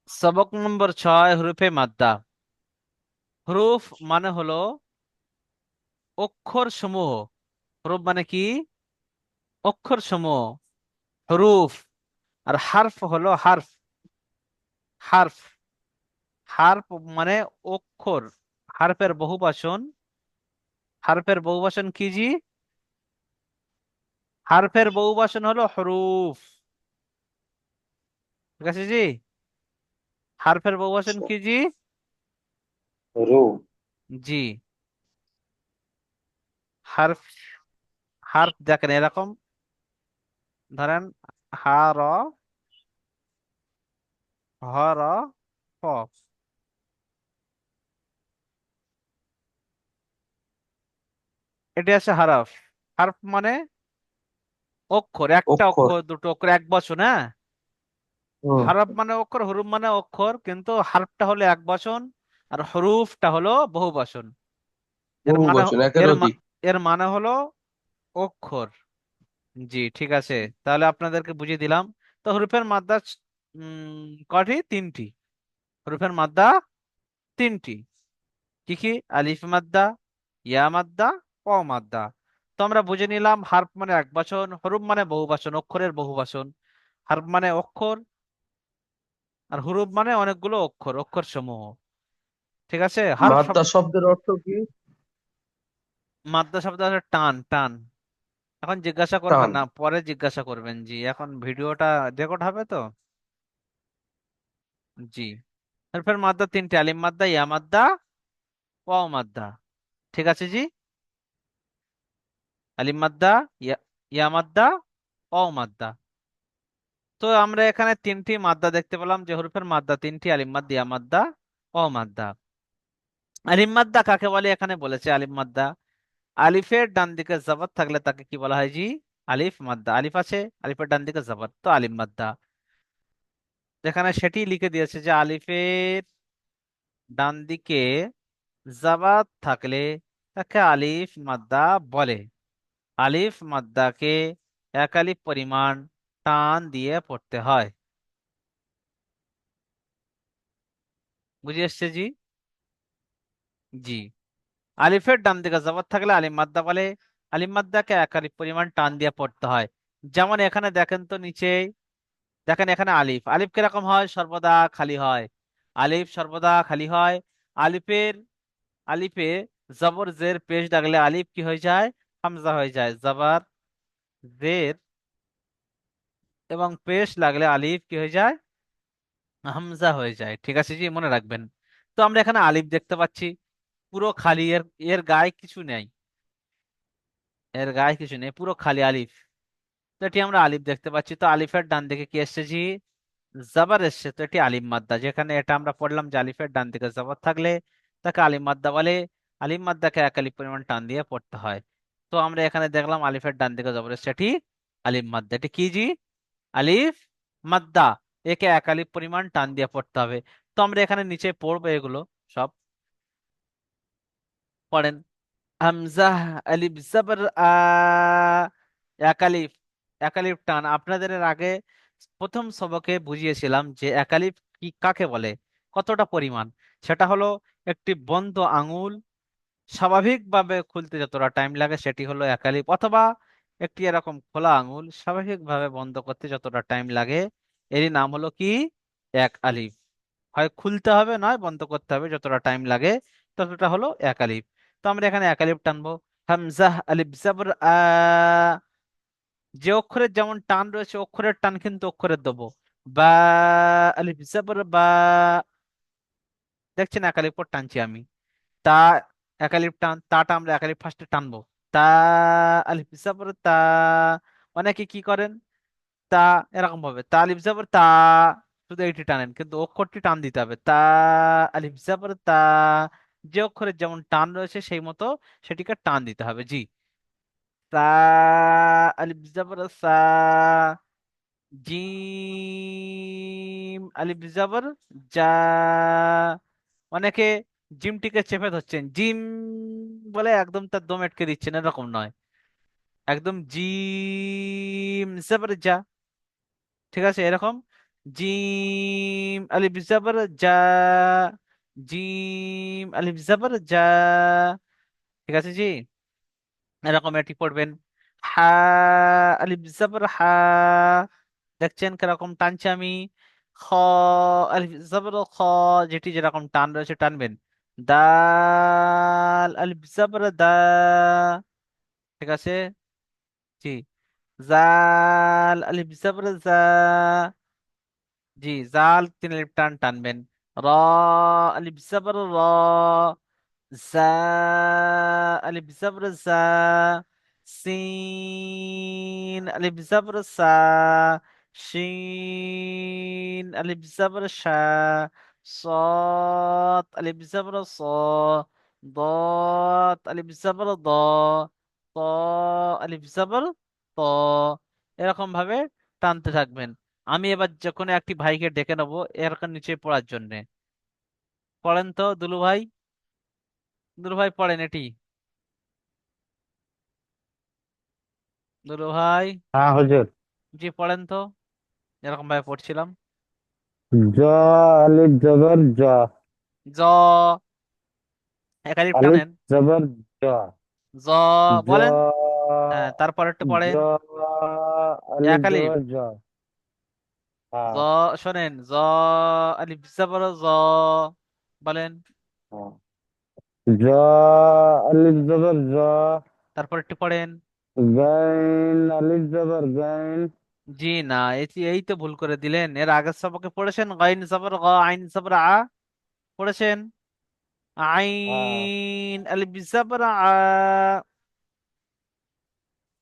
সবক নম্বর 6, হরফে মাদ্দা। হরুফ মানে হলো অক্ষর সমূহ। হরুফ মানে কি? অক্ষর সমূহ, হরুফ। আর হারফ হলো হারফ। হারফ হারফ মানে অক্ষর। হারফের বহুবচন। হারফের বহুবচন কি জি? হারফের বহুবচন হলো হরুফ। ঠিক আছে জি। হারফের বহুবচন কি জি? রু। জি। হারফ হারফ দেখেন এরকম। ধরেন হা র, হ র, ফ। এটি আছে হারফ। হারফ মানে অক্ষর, একটা অক্ষর। অক্ষর, দুটো অক্ষর, এক বচন, হ্যাঁ। হুম। হরফ মানে অক্ষর, হরুফ মানে অক্ষর, কিন্তু হারফটা হলো এক বচন আর হরুফটা হলো বহু বচন। এর বহু মানে বচন, একের এর অধিক। এর মানে হলো অক্ষর। জি ঠিক আছে। তাহলে আপনাদেরকে বুঝিয়ে দিলাম। তো হরফের মাদ্দা কটি? তিনটি। হরফের মাদ্দা তিনটি। কি কি? আলিফ মাদ্দা, ইয়া মাদ্দা, ও মাদ্দা। তো আমরা বুঝে নিলাম হারফ মানে এক বচন, হরুফ মানে বহু বচন, অক্ষরের বহু বচন। হারফ মানে অক্ষর, আর হুরুফ মানে অনেকগুলো অক্ষর, অক্ষর সমূহ। ঠিক আছে। হারফ মাদ্দা শব্দ, শব্দের অর্থ কি? মাদ্দা শব্দ হচ্ছে টান, টান। এখন জিজ্ঞাসা করবেন টান। না, পরে জিজ্ঞাসা করবেন জি। এখন ভিডিওটা রেকর্ড হবে তো। জি। হারফের মাদ্দা তিনটে: আলিফ মাদ্দা, ইয়া মাদ্দা, ওয়াও মাদ্দা। ঠিক আছে জি। আলিফ মাদ্দা, ইয়া ইয়া মাদ্দা, ওয়াও মাদ্দা। তো আমরা এখানে তিনটি মাদ্দা দেখতে পেলাম, যে হরফের মাদ্দা তিনটি: আলিফ মাদ্দা, ইয়া মাদ্দা, ওয়াও মাদ্দা। আলিফ মাদ্দা কাকে বলে এখানে বলেছে। আলিফ মাদ্দা, আলিফের ডান দিকে জবর থাকলে তাকে কি বলা হয় জি? আলিফ মাদ্দা। আলিফ আছে, আলিফের ডান দিকে জবর, তো আলিফ মাদ্দা। যেখানে সেটি লিখে দিয়েছে যে আলিফের ডান দিকে জবর থাকলে তাকে আলিফ মাদ্দা বলে। আলিফ মাদ্দাকে এক আলিফ পরিমাণ টান দিয়ে পড়তে হয়। বুঝে এসছে জি? জি। আলিফের ডান দিকে জবর থাকলে আলিফ মাদ্দা বলে। আলিফ মাদ্দাকে এক আলিফ পরিমাণ টান দিয়ে পড়তে হয়। যেমন এখানে দেখেন তো নিচে, দেখেন এখানে আলিফ। আলিফ কিরকম হয়? সর্বদা খালি হয়। আলিফ সর্বদা খালি হয়। আলিফের আলিফে জবর জের পেশ ডাকলে আলিফ কি হয়ে যায়? হামজা হয়ে যায়। জবর জের এবং পেশ লাগলে আলিফ কি হয়ে যায়? হামজা হয়ে যায়। ঠিক আছে জি, মনে রাখবেন। তো আমরা এখানে আলিফ দেখতে পাচ্ছি, পুরো খালি। এর এর গায়ে কিছু নেই। এর গায়ে কিছু নেই, পুরো খালি আলিফ। তো এটি আমরা আলিফ দেখতে পাচ্ছি। তো আলিফের ডান দিকে কি এসছে জি? জবর এসছে, তো এটি আলিম মাদ্দা। যেখানে এটা আমরা পড়লাম যে আলিফের ডান দিকে জবর থাকলে তাকে আলিম মাদ্দা বলে। আলিম মাদ্দাকে এক আলিফ পরিমাণ টান দিয়ে পড়তে হয়। তো আমরা এখানে দেখলাম আলিফের ডান দিকে জবর এসছে, এটি আলিম মাদ্দা। এটি কি জি? আলিফ মাদ্দা। একে এক আলিফ পরিমাণ টান দিয়ে পড়তে হবে। তো আমরা এখানে নিচে পড়বো এগুলো সব। পড়েন। হামজা, আলিফ জবর আ, এক আলিফ। এক আলিফ টান। আপনাদের এর আগে প্রথম সবকে বুঝিয়েছিলাম যে এক আলিফ কি কাকে বলে, কতটা পরিমাণ। সেটা হলো একটি বন্ধ আঙুল স্বাভাবিকভাবে খুলতে যতটা টাইম লাগে সেটি হলো এক আলিফ, অথবা একটি এরকম খোলা আঙুল স্বাভাবিকভাবে বন্ধ করতে যতটা টাইম লাগে এরই নাম হলো কি? এক আলিফ। হয় খুলতে হবে, নয় বন্ধ করতে হবে, যতটা টাইম লাগে ততটা হলো এক আলিফ। তো আমরা এখানে এক আলিফ টানবো। হামজা, আলিফ জবর আ। যে অক্ষরের যেমন টান রয়েছে অক্ষরের টান কিন্তু অক্ষরের দেবো। বা, আলিফ জবর বা। দেখছেন এক আলিফ পর টানছি আমি। তা, এক আলিফ টান, তাটা আমরা এক আলিফ ফার্স্টে টানবো। তা, আলিফ জবর তা। অনেকে কি করেন, তা এরকম ভাবে তা আলিফ জবর তা, শুধু এইটি টানেন, কিন্তু অক্ষরটি টান দিতে হবে। তা, আলিফ জবর তা। যে অক্ষরের যেমন টান রয়েছে সেই মতো সেটিকে টান দিতে হবে জি। সা, আলিফ জবর সা। জিম, আলিফ জবর জা। অনেকে জিমটিকে চেপে ধরছেন, জিম বলে একদম তার দম আটকে দিচ্ছেন, এরকম নয়। একদম জিম জবর জা। ঠিক আছে এরকম। জিম আলিফ জবর যা, জিম আলিফ জবর যা। ঠিক আছে জি, এরকম এটি পড়বেন। হা আলিফ জবর হা, দেখছেন কিরকম টানছি আমি। খ আলিফ জবর খ, যেটি যেরকম টান রয়েছে টানবেন। দাল আলিফ জবর দা, ঠিক আছে জি। জাল আলিফ জবর জা, জি জাল তিন আলিফ টান টানবেন। র আলিফ জবর র, জা আলিফ জবর জা, সিন আলিফ জবর সা, শিন আলিফ জবর শা, صاد আলিফ জবর স, ضاد আলিফ জবর দ, ত আলিফ জবর ত। এরকম ভাবে টানতে থাকবেন। আমি এবার যে কোনো একটি ভাইকে ডেকে নেবো এর নিচে পড়ার জন্য। পড়েন তো দুলু ভাই, দুলু ভাই পড়েন এটি। দুলু ভাই, হ্যাঁ হুজুর। জি পড়েন তো, এরকম ভাবে পড়ছিলাম। জ আলিফ জবর জ, জ, একালিপ আলিফ টানেন। জবর জ, জ, জ বলেন। হ্যাঁ তারপর একটু জ পড়েন। আলিফ একালিপ, জবর জ। জ, হ্যাঁ শোনেন জ আলিফ জবর জ, বলেন। হ্যাঁ। জ আলিফ জবর জ, তারপর একটু পড়েন। গাইন আলিফ জবর গাইন। জি না, এই তো ভুল করে দিলেন। এর আগের সবকে পড়েছেন গাইন জবর গ, আইন জবর আ পড়েছেন। হ্যাঁ আইন আলিফ জবর আ,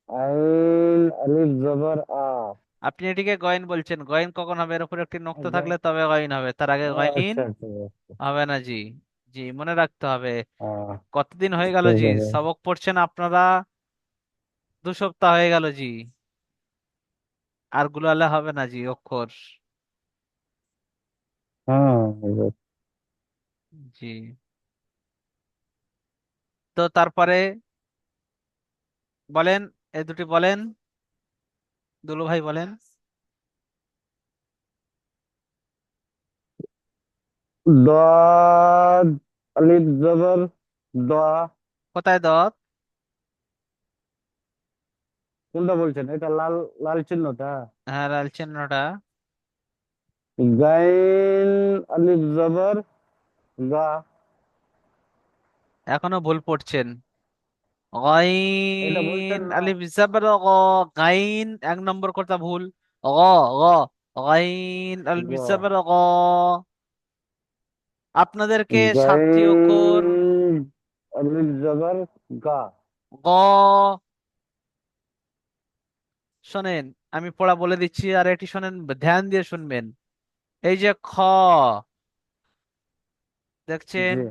আইন আলিফ জবর আ। আপনি এটিকে গয়েন বলছেন। গয়েন কখন হবে? এর উপর একটি নক্তা থাকলে গা- তবে গয়েন হবে, তার আগে গয়েন আচ্ছা আচ্ছা। হবে না জি। জি মনে রাখতে হবে। হ্যাঁ কতদিন হয়ে গেল ঠিক জি আছে। সবক পড়ছেন আপনারা? 2 সপ্তাহ হয়ে গেল জি। আর গুলালে হবে না জি অক্ষর। হ্যাঁ হুজুর। জি, তো তারপরে বলেন, এই দুটি বলেন, দুলু ভাই বলেন। দাদ আলিফ জবর দ। কোথায় দত? কোনটা বলছেন? এটা লাল, লাল চিহ্নটা। হ্যাঁ লাল চিহ্নটা। গাইন আলিফ জবর গা। এখনো ভুল পড়ছেন। এটা গাইন বলছেন না। আলিফ জবর গ, গাইন 1 নম্বর কথা ভুল। গ, গ, গাইন আলিফ গ জবর গ। আপনাদেরকে 7টি অক্ষর গাইন আলিফ জবর গা। গ, শোনেন আমি পড়া বলে দিচ্ছি আর এটি শোনেন, ধ্যান দিয়ে শুনবেন। এই যে খ, দেখছেন, জি।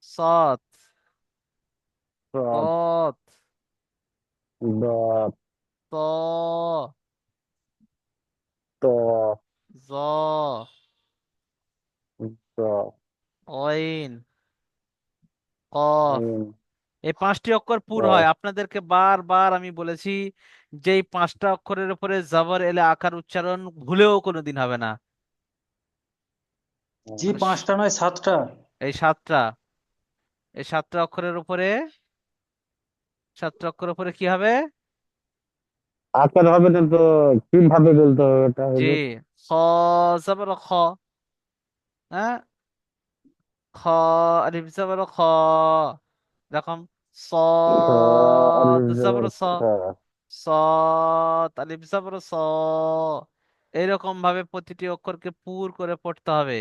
সৎ, সদ কত, দত ত, ত জ, জ অইন, কফ। আইন। এই 5টি অক্ষর পুর হয়। কফ। আপনাদেরকে বারবার আমি বলেছি যে এই 5টা অক্ষরের উপরে জবর এলে আকার উচ্চারণ ভুলেও কোনোদিন হবে না। জি, মানে 5টা নয় 7টা। এই 7টা, এই 7টা অক্ষরের উপরে, 7টা অক্ষরের উপরে কি হবে? আকার হবে না তো কিভাবে বলতে হবে এটা জি, হুজুর? খ জবর খ, হ্যাঁ, খ আলিফ জবর খ, এরকম। খ صاد আলিফ জবর জবর স, খ। صاد আলিফ জবর স। এইরকম ভাবে প্রতিটি অক্ষরকে পুর করে পড়তে হবে।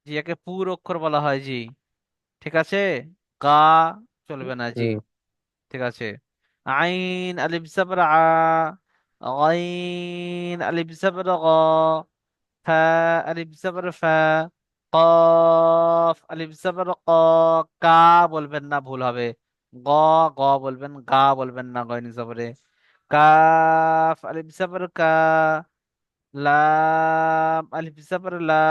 জি, একে পুর অক্ষর বলা হয় জি। ঠিক আছে, গা চলবে না জি। হুম। ঠিক আছে, আইন আলিফ জবর আ, গাইন আলিফ জবর গ, ফা আলিফ জবর ফা, কফ আলিফ জবর ক। কা বলবেন না, ভুল হবে। গ, গ বলবেন, গা বলবেন না গয়নি জবরে। কাফ আলিফ জবর কা, লাম আলিফ জবর লা,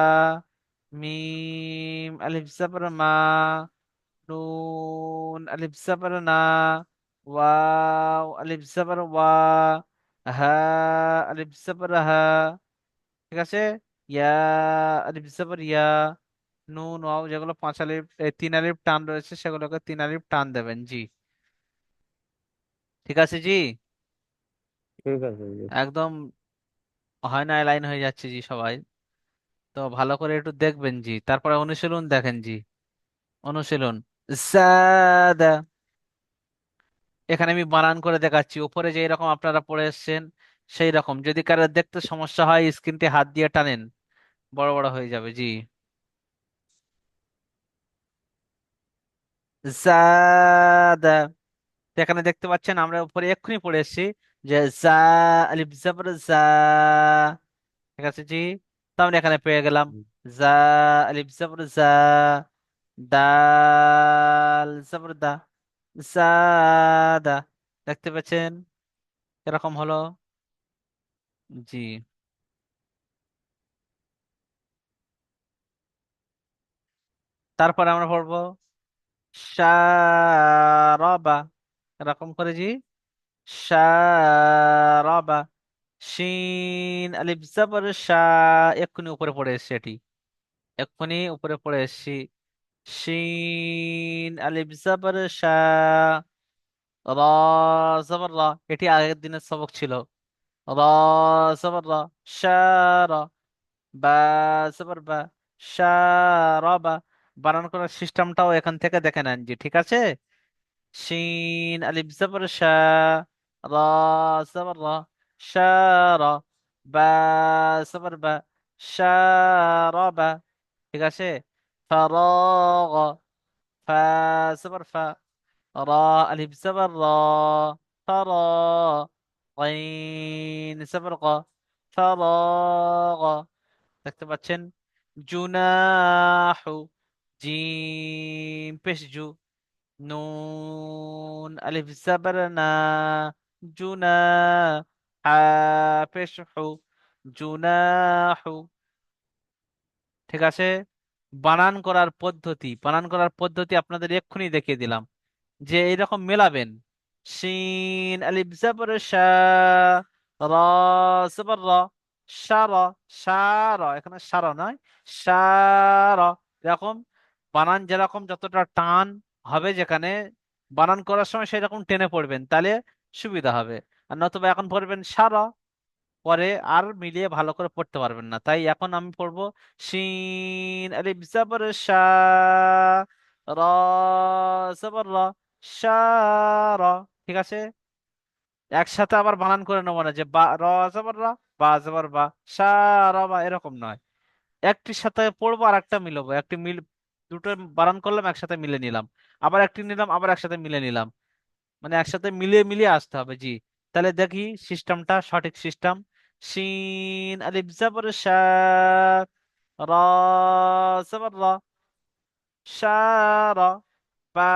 মিম আলিফ জবর মা, নুন আলিফ জবর না, ওয়াও আলিফ জবর ওয়া, হা আলিফ জবর হা, ঠিক আছে। ইয়া, আলিফ জবর ইয়া, নুন ওয়াও যেগুলো পাঁচ আলিফ 3 আলিফ টান রয়েছে সেগুলোকে 3 আলিফ টান দেবেন জি। ঠিক আছে জি। ঠিক আছে জি। একদম হয় না, লাইন হয়ে যাচ্ছে জি সবাই। তো ভালো করে একটু দেখবেন জি, তারপরে অনুশীলন দেখেন জি। অনুশীলন জাদা, এখানে আমি বানান করে দেখাচ্ছি, উপরে যেই রকম আপনারা পড়ে এসেছেন সেই রকম। যদি কারো দেখতে সমস্যা হয় স্ক্রিনটি হাত দিয়ে টানেন, বড় বড় হয়ে যাবে জি। জাদা, তো এখানে দেখতে পাচ্ছেন আমরা উপরে এক্ষুনি পড়ে এসেছি যে জা, আলিফ জবর জা। ঠিক আছে জি। তো আমরা এখানে পেয়ে গেলাম জা, আলিফ জবর জা, দাল জবর দা, জাদা। দেখতে পাচ্ছেন এরকম হলো জি। তারপরে আমরা পড়বো শারাবা, এরকম করে জি। শারাবা, শিন আলিফ জবর শা, এক্ষুনি উপরে পড়ে এসছে এটি, এক্ষুনি উপরে পড়ে এসছি। শিন আলিফ জবর শা, রা জবর রা, এটি আগের দিনের সবক ছিল। রা জবর রা, শারা, বা জবর বা, শারাবা। বানান করার সিস্টেমটাও এখান থেকে দেখে নেন জি, ঠিক আছে। শিন আলিফ জবর শা, রা জবর রা, শারা, বা জবর বা, শারাবা। ঠিক আছে। ফারাগ, ফা জবর ফা, রা আলিফ জবর রা, ফারা, গাইন জবর গা, ফারাগ। দেখতে পাচ্ছেন। জুনাহু, জিম পেশ জু, নুন আলিফ জবর না, জুনা, হা পেশ হু, জুনাহু। ঠিক আছে। বানান করার পদ্ধতি আপনাদের এক্ষুনি দেখিয়ে দিলাম, যে এইরকম মেলাবেন। শিন আলিফ জবর শা, রা জবর রা, শারা, শারা, এখানে শারা নয়, শারা। এরকম বানান যেরকম যতটা টান হবে যেখানে, বানান করার সময় সেই রকম টেনে পড়বেন, তাহলে সুবিধা হবে। আর নতুবা এখন পড়বেন সারা, পরে আর মিলিয়ে ভালো করে পড়তে পারবেন না। তাই এখন আমি পড়বো শিন আলিফ জবর শা, রা জবর রা, শারা। ঠিক আছে। একসাথে আবার বানান করে নেবো না যে বা র জবর রা, বা জবর বা, শারা বা, এরকম নয়। একটির সাথে পড়বো আর একটা মিলাবো, একটি মিল, দুটো বানান করলাম একসাথে মিলে নিলাম, আবার একটি নিলাম আবার একসাথে মিলে নিলাম, মানে একসাথে মিলিয়ে মিলিয়ে আসতে হবে জি। তাহলে দেখি সিস্টেমটা সঠিক সিস্টেম। শিন আলিফ জবর শা, রা জবর রা, শারা, বা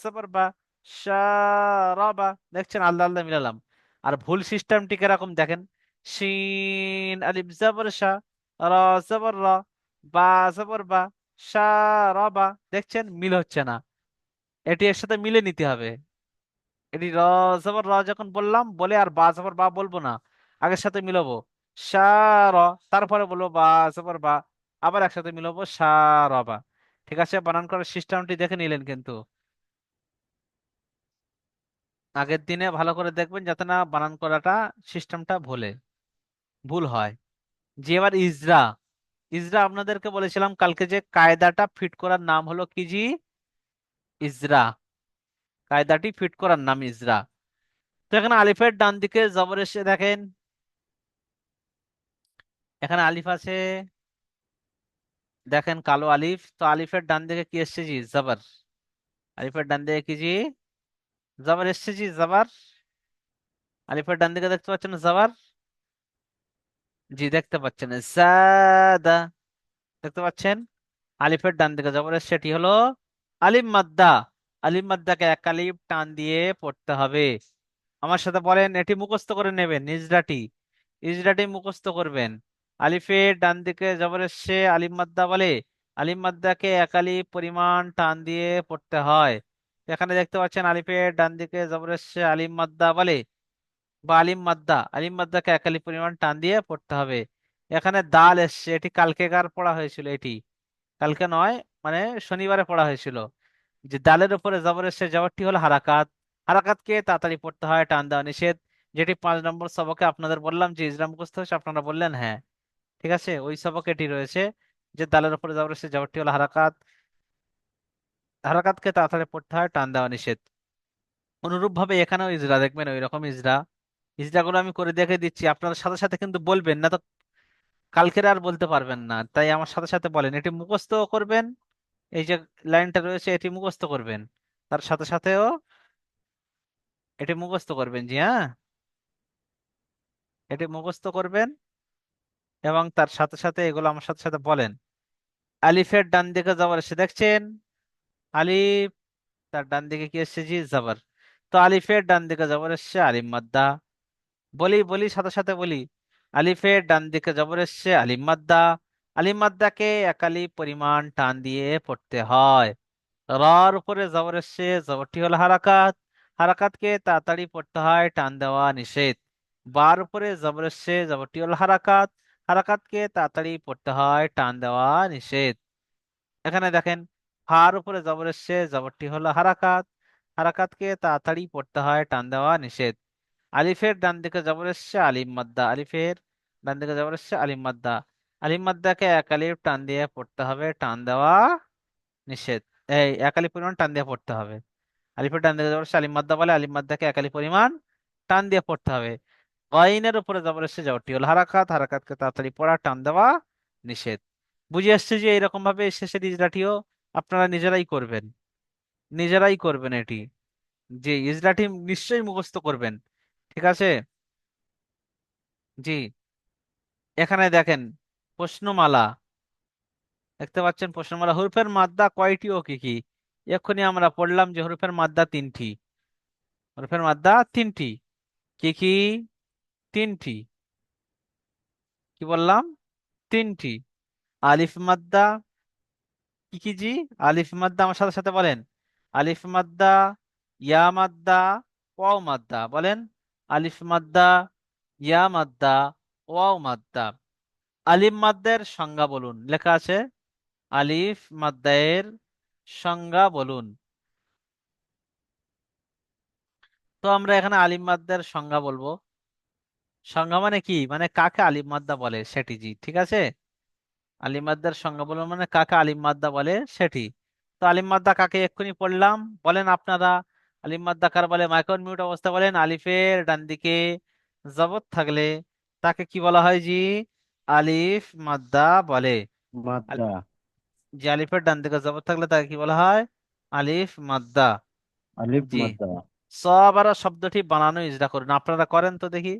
জবর বা, শারাবা। দেখছেন আলাদা আলাদা মিলালাম। আর ভুল সিস্টেমটি কিরকম দেখেন। শিন আলিফ জবর শা, রা জবর রা, বা জবর বা, শারাবা। দেখছেন মিল হচ্ছে না, এটি এর সাথে মিলে নিতে হবে। এটি র জবর র যখন বললাম বলে আর বা জবর বা বলবো না, আগের সাথে মিলাবো সা র, তারপরে বলবো বা জবর বা, আবার একসাথে মিলাবো সা র বা। ঠিক আছে। বানান করার সিস্টেমটি দেখে নিলেন কিন্তু, আগের দিনে ভালো করে দেখবেন যাতে না বানান করাটা সিস্টেমটা ভুল হয়। যে এবার ইজরা, ইজরা আপনাদেরকে বলেছিলাম কালকে যে কায়দাটা ফিট করার নাম হলো কি জি, ইজরা। কায়দাটি ফিট করার নাম ইজরা। তো এখানে আলিফের ডান দিকে জবর এসে দেখেন, এখানে আলিফ আছে, দেখেন কালো আলিফ, তো আলিফের ডান দিকে কি এসছে জি, জবর। আলিফের ডান দিকে কি জি, জবর এসছে জি, জবর। আলিফের ডান দিকে দেখতে পাচ্ছেন জবর, জি দেখতে পাচ্ছেন। জাদা, দেখতে পাচ্ছেন আলিফের ডান দিকে জবর এসছে, সেটি হলো আলিফ মাদ্দা। আলিফ মাদ্দাকে এক আলিফ টান দিয়ে পড়তে হবে। আমার সাথে বলেন, এটি মুখস্থ করে নেবেন ইজরাটি, ইজরাটি মুখস্থ করবেন। আলিফের ডান দিকে জবর এসছে আলিফ মাদ্দা বলে, আলিফ মাদ্দাকে এক আলিফ পরিমাণ টান দিয়ে পড়তে হয়। এখানে দেখতে পাচ্ছেন আলিফের ডান দিকে জবর এসছে আলিফ মাদ্দা বলে, বা আলিম মাদ্দা, আলিম মাদ্দাকে এক আলিফ পরিমাণ টান দিয়ে পড়তে হবে। এখানে দাল এসছে, এটি কালকেকার পড়া হয়েছিল, এটি কালকে নয়, মানে শনিবারে পড়া হয়েছিল। যে দালের উপরে জবর এসছে, জবরটি হলো হারাকাত। হারাকাতকে তাড়াতাড়ি পড়তে হয়, টান দেওয়া নিষেধ। যেটি 5 নম্বর সবকে আপনাদের বললাম যে ইসলাম মুখস্থ হয়েছে, আপনারা বললেন হ্যাঁ। ঠিক আছে, ওই সবকে এটি রয়েছে যে দালের উপরে জবর এসছে, জবরটি হলো হারাকাত। হারাকাতকে তাড়াতাড়ি পড়তে হয়, টান দেওয়া নিষেধ। অনুরূপ ভাবে এখানেও ইজরা দেখবেন, ওই রকম ইজরা। ইজরাগুলো আমি করে দেখে দিচ্ছি, আপনারা সাথে সাথে কিন্তু বলবেন না তো, কালকের আর বলতে পারবেন না, তাই আমার সাথে সাথে বলেন, এটি মুখস্থ করবেন। এই যে লাইনটা রয়েছে এটি মুখস্থ করবেন, তার সাথে সাথেও এটি মুখস্থ করবেন, জি হ্যাঁ, এটি মুখস্থ করবেন এবং তার সাথে সাথে এগুলো আমার সাথে সাথে বলেন। আলিফের ডান দিকে জবর এসে দেখছেন, আলিফ, তার ডান দিকে কি এসছে, জি জবর। তো আলিফের ডান দিকে জবর এসছে, আলিম মাদ্দা। বলি বলি সাথে সাথে বলি, আলিফের ডান দিকে জবর এসছে, আলিম মাদ্দা। আলিম মাদ্দাকে একালি পরিমাণ টান দিয়ে পড়তে হয়। রার উপরে জবর এসছে, জবরটি হলো হারাকাত। হারাকাতকে তাড়াতাড়ি পড়তে হয়, টান দেওয়া নিষেধ। বার উপরে জবর এসছে, জবরটি হলো হারাকাত। হারাকাতকে তাড়াতাড়ি পড়তে হয়, টান দেওয়া নিষেধ। এখানে দেখেন, ফার উপরে জবর এসছে, জবরটি হলো হারাকাত। হারাকাতকে তাড়াতাড়ি পড়তে হয়, টান দেওয়া নিষেধ। আলিফের ডান দিকে জবর এসছে, আলিম মাদ্দা। আলিফের ডান দিকে জবর এসছে, আলিম মাদ্দা। আলিম মাদ্দাকে এক আলিফ টান দিয়ে পড়তে হবে, টান দেওয়া নিষেধ। এই এক আলিফ পরিমাণ টান দিয়ে পড়তে হবে। আলিফের ডান দিকে জবর এসছে, আলিম মাদ্দা বলে, আলিম মাদ্দাকে এক আলিফ পরিমাণ টান দিয়ে পড়তে হবে। গয়নের উপরে জবর এসছে, জবরটি হলো হারাকাত। হারাকাতকে তাড়াতাড়ি পড়া, টান দেওয়া নিষেধ। বুঝে আসছে যে এরকম ভাবে শেষের ইজরাটিও আপনারা নিজেরাই করবেন, নিজেরাই করবেন এটি, যে ইজরাটি নিশ্চয়ই মুখস্থ করবেন। ঠিক আছে, জি। এখানে দেখেন প্রশ্নমালা, দেখতে পাচ্ছেন প্রশ্নমালা, হরফের মাদ্দা কয়টি ও কি কি? এক্ষুনি আমরা পড়লাম যে হরফের মাদ্দা তিনটি। হরফের মাদ্দা তিনটি, কি কি? তিনটি। কি বললাম? তিনটি। আলিফ মাদ্দা, কি কি জি? আলিফ মাদ্দা আমার সাথে সাথে বলেন, আলিফ মাদ্দা, ইয়া মাদ্দা, ওয়াও মাদ্দা, বলেন। আলিফ মাদ্দা, ইয়া মাদ্দা, ওয়াও মাদ্দা। আলিফ মাদ্দের সংজ্ঞা বলুন, লেখা আছে আলিফ মাদ্দের সংজ্ঞা বলুন। তো আমরা এখানে আলিফ মাদ্দের সংজ্ঞা বলবো। সংজ্ঞা মানে কি, মানে কাকে আলিফ মাদ্দা বলে সেটি, জি ঠিক আছে। আলিফ মাদ্দার সংজ্ঞা বলবো মানে কাকে আলিফ মাদ্দা বলে সেটি। তো আলিফ মাদ্দা কাকে এক্ষুনি পড়লাম, বলেন আপনারা। আলিফ মাদ্দা কার বলে? মাইক্রোন মিউট অবস্থা বলেন, আলিফের ডান দিকে জবর থাকলে তাকে কি বলা হয়, জি আলিফ মাদ্দা বলে। আল- মাদ্দা। যে আলিফের ডান দিকে জবর থাকলে তাকে কি বলা হয়? আলিফ মাদ্দা। আলিফ জি। মাদ্দা। সব আরো শব্দটি বানানো ইজরা করুন, আপনারা করেন তো দেখি।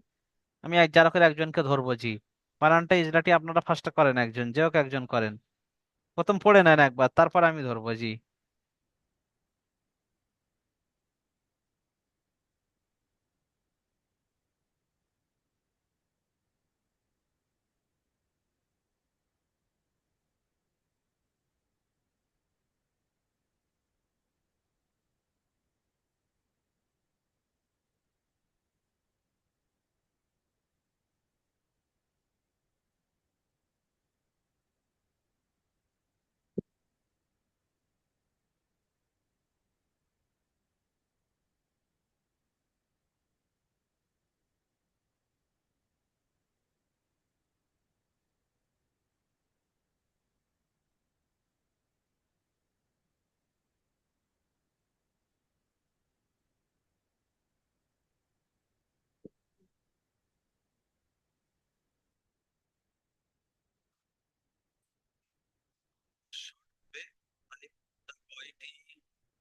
আমি যারা করে একজনকে ধরবো, জি। বানানটা ইজরাটি আপনারা ফার্স্ট করেন, একজন যে হোক একজন করেন, প্রথম পড়ে নেন একবার, তারপর আমি ধরবো, জি।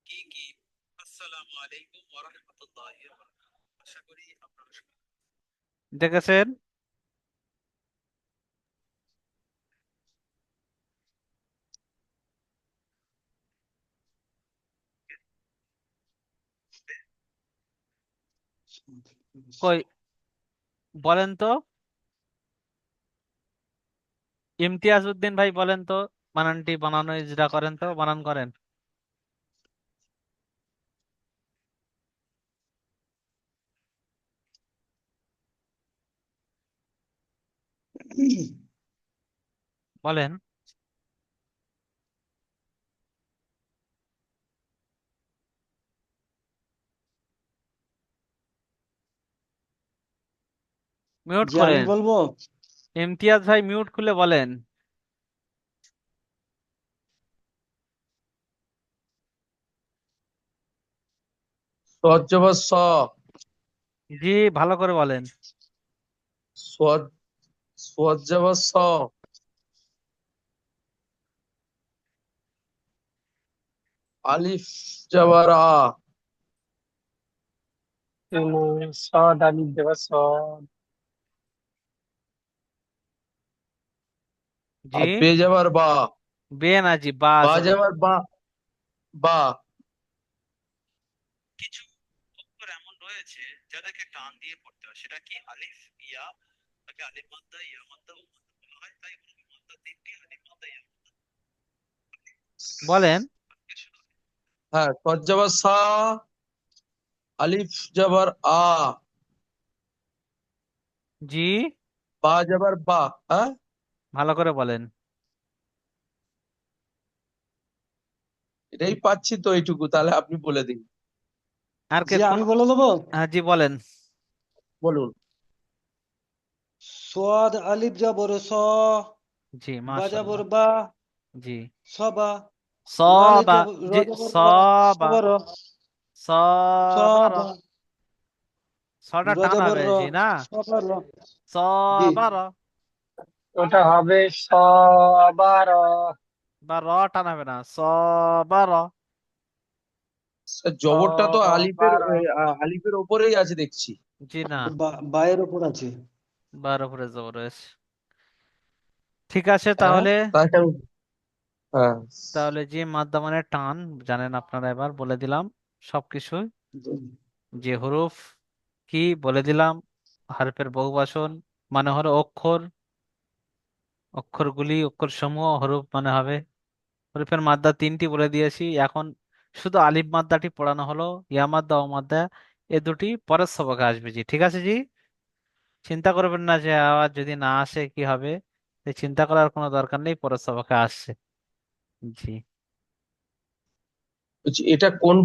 কি কি? আসসালামু আলাইকুম ওয়া রাহমাতুল্লাহি ওয়া বারাকাতুহু। আশা করি আপনারা দেখেছেন। কই, বলেন তো, ইমতিয়াজ উদ্দিন ভাই বলেন তো, বানানটি বানানো ইজরা করেন তো, বানান করেন। বলেন। মিউট জি আমি করেন। বলবো। ইমতিয়াজ ভাই মিউট খুলে বলেন। সহজ স। জি, ভালো করে বলেন। সহজ স। আলিফ জবর আ। صاد ألف جواب صاد. জি। আর বে জবর বা। বে না জি, বা বা আছে। জবর বা। বা। কিছু অক্ষর এমন রয়েছে যাদেরকে টান দিয়ে পড়তে হয়, সেটা কি আলিফ, ইয়া, তাকে আলিফ মাদ্দা, ইয়া মাদ্দা, ও মাদ্দা বলা হয়। তাই মাদ্দা তিনটি, আলিফ মাদ্দা, ইয়া মাদ্দা। বলেন। হ্যাঁ, সহজ জবর সা। আলিফ জবর আ। জি, বা জবর বা। হ্যাঁ, ভালো করে বলেন। এটাই পাচ্ছি তো এইটুকু, তাহলে আপনি বলে দিন। আর কে জি কোন? আমি বলে দেবো। হ্যাঁ জি বলেন। বলুন। সোয়াদ আলিফ জবর স, জি, বা জবর মাশাআল্লাহ। বা, জি। সবা, লালিফ সবা। জবর র জি, জবর র, সবা। সবর, সবার। সবা, ছটা র টান জবর হবে র, জি না। সবার র। জি সবার। ওটা হবে সবার। বা র টান হবে না, সবার। স্যার, জবরটা তো আলিফের সবার। আলিফের ওপরেই আছে দেখছি। জি না, বায়ের উপর আছে। বার উপরে জবর রয়েছে। ঠিক আছে হ্যাঁ, তাহলে। তাকে হ্যাঁ। তাহলে যে মাদ্দা মানে টান জানেন আপনারা, এবার বলে দিলাম সবকিছু। যে হরফ কি বলে দিলাম, হরফের বহুবচন মানে হলো অক্ষর, অক্ষরগুলি, অক্ষর সমূহ, হরফ মানে হবে। হরফের মাদ্দা তিনটি বলে দিয়েছি। এখন শুধু আলিফ মাদ্দাটি পড়ানো হলো। ইয়া মাদ্দা, ও মাদ্দা, এ দুটি পরের সবকে আসবে জি। ঠিক আছে জি, চিন্তা করবেন না যে আবার যদি না আসে কি হবে। এই চিন্তা করার কোনো দরকার নেই, পরের সবকে আসছে। জি। বলছি, এটা কোন